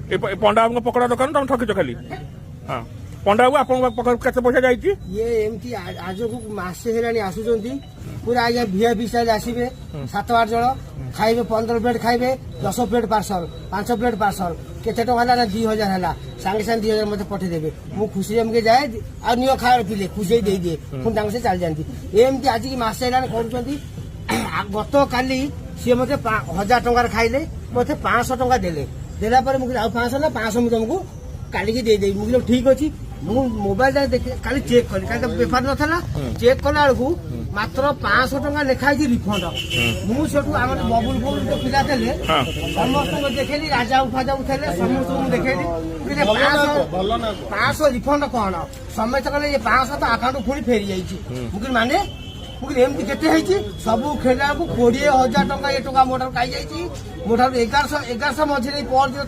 पंडा बाबू पकड़ा दुकान तुम ठकिच खाली हाँ पंडा बाबू आप केते पैसा जाइए ये एमती आज को मासे हेलानी आसुचंती पूरा आज्ञा वीआईपी स्टाइल आसबे 7-8 जन खाइबे 15 प्लेट खाइबे 10 प्लेट पार्सल 5 प्लेट पार्सल केते टका ना 2000 हला सांगे सांगे 2000 मते पठे देबे मु खुशी हमके जाए आ नियो खाए पिले खुशी दे दिए पुन तांग से चल जानती एमती आज की मासे हेलानी करूचंती गत काली सी मते 1000 टंकार खाइले मते 500 टंका देले देला पर मुझे 500 ना 500 मु तुमको काली की दे दे मुझे ठीक अछि मु मोबाइल देखे काली चेक कली काली बेपार न था चेक कला बेलू मात्र 500 टंका लिखाई रिफंड मुझे बबुल फबुल जो पिला थे समस्त देखेली राजा उफाजा उठेले समस्त देखेली 500 रिफंड कौन समस्त कहले 500 तो अकाउंट पुणी फेरी जाइए मुझे माने मुझे एमती केते सबू खेला 20,000 टंका ये टंका मोटर खाई जाइए मोटर 1100 मझे पर दिन